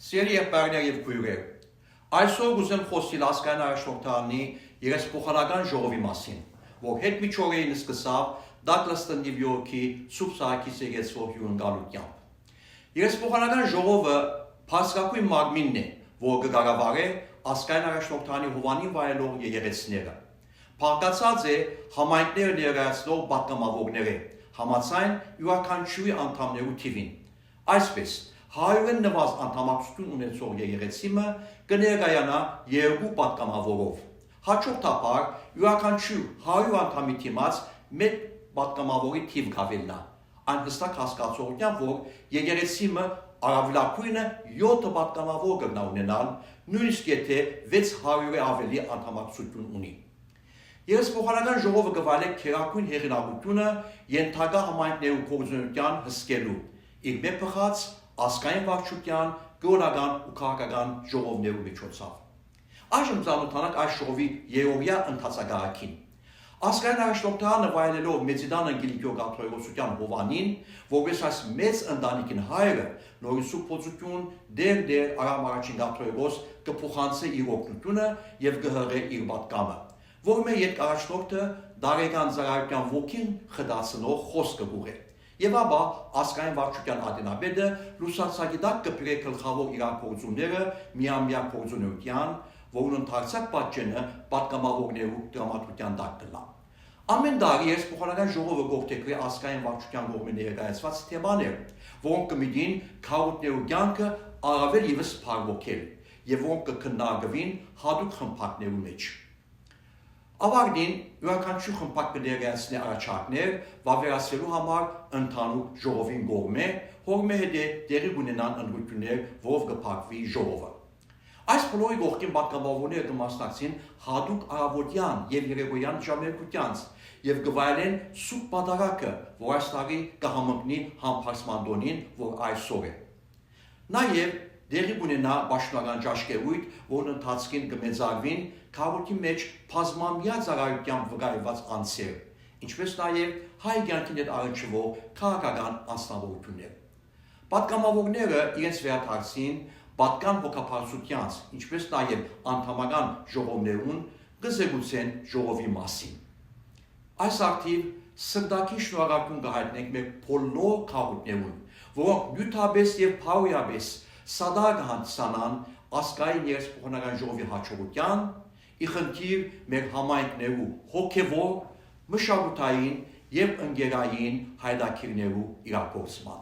Սիրելի եղբայրներ եւ քույրեր, այսօր ուզեմ խոսել ազգային առաջնորդանի երեսփոխանական ժողովի մասին, որ հետմիջօրեին սկսավ Դագլաստոն Նյու Յորքի Սուրբ Սարգիս եկեղեցու հյուրընկալությամբ։ Երեսփոխանական ժողովը փաստարկույն մարմինն է, որ կգարավարե ազգային առաջնորդանի հովանին վայելող եկեղեցիները։ Փակացած է համայնքները ներկայացնող պատգամավորները, համաձայն յուրաքանչյուրի անդամներու թիվին։ Այսպես 100-ն նվազ անդամակցություն ունեցող եկեղեցիմը կներկայանա 2 պատգամավորով։ Հաջորդաբար յուրաքանչյուր 100 անդամի թիմաց 1 պատգամավորի թիվ կավելնա։ Այն հստակ հասկացողությամբ, որ եկեղեցիմը առավելագույնը 7 պատգամավոր կգնա ունենալ, նույնիսկ եթե 600-ը ավելի անդամակցություն ունի։ Երեսփոխանական ժողովը կվայելի քերակույն հեղինակությունը ենթակա համայնքներու կորձունության հսկելու, իր մեջ փխած ազգային վարչության, կրոնական ու քաղաքական ժողովներու միջոցով։ Այժմ ծանոթանանք այս ժողովի երրորդյա ընթացագայքին։ Ազգային առաջնորդանը վայելելով Մեծիդան Անգելիկոս կաթողիկոսության հովանին, որպես այս մեծ ընտանիքին հայրը, նորից փոփոխություն դեր Արամ առաջին կաթողիկոս կփոխանցի իր օգնությունը եւ կհղե իր պատգամը, որը երբ առաջնորդը դարեկան ծառայության ոգին խդացնող խոսքը գուղե։ Եվ ապա ազգային վարչության ադենաբեդը լուսացագիտակ կպրե գլխավոր իրակորձունները միամյա կորձունության, որն ընդարձակ պատճենը պատգամավորներու դրամատուրգիան տակ կլա։ Ամեն տարի երեսփոխանական ժողովը գողտեքրի ազգային վարչության կողմից ներկայացված թեմաներ, որոնք կմիտին քարոզներու կյանքը առավել ևս փառվոքել եւ որոնք կքննարկվին հատուկ խմբակներու մեջ։ Ավարտին յուրաքանչյուր խմբակ կներկայացնի առաջարկներ վավերացվելու համար ընդհանուր ժողովին կողմէ, որի հետ տեղի ունենան ընտրություններ, որով կփակվի ժողովը։ Այս բոլորի կողքին պատգամավորները կմասնակցին հատուկ առավոտյան եւ երեկոյան ժամերկությանց եւ կվայելեն սուրբ պատարագը, որ այս տարի կհամընկնի համբարձման որ այսօր է։ Նաեւ դեղի ունենա պաշտոնական ճաշկերույթ, որն ընթացքին կմեծարվին քաղաքի մեջ բազմամյա ծառայությամբ վկայված անձեր, ինչպես նաև հայ կյանքին հետ առնչվող քաղաքական անձնավորություններ։ Պատգամավորները իրենց վերադարձին պատգան հոգապարծությանց, ինչպես նաև անդամական ժողովներուն կզեկուցեն ժողովի մասին։ Այս արդիվ սրտակի շնորհակալություն կհայտնենք մեր բոլոր քաղաքներուն, որոնք նյութապես եւ փառոյապես սադար կհանդիսանան ազգային երեսփոխանական ժողովի հաջողության, ի խնդիր մեր համայնքներու հոգևոր, մշակութային եւ ընկերային հայրակիրներու իրագործման։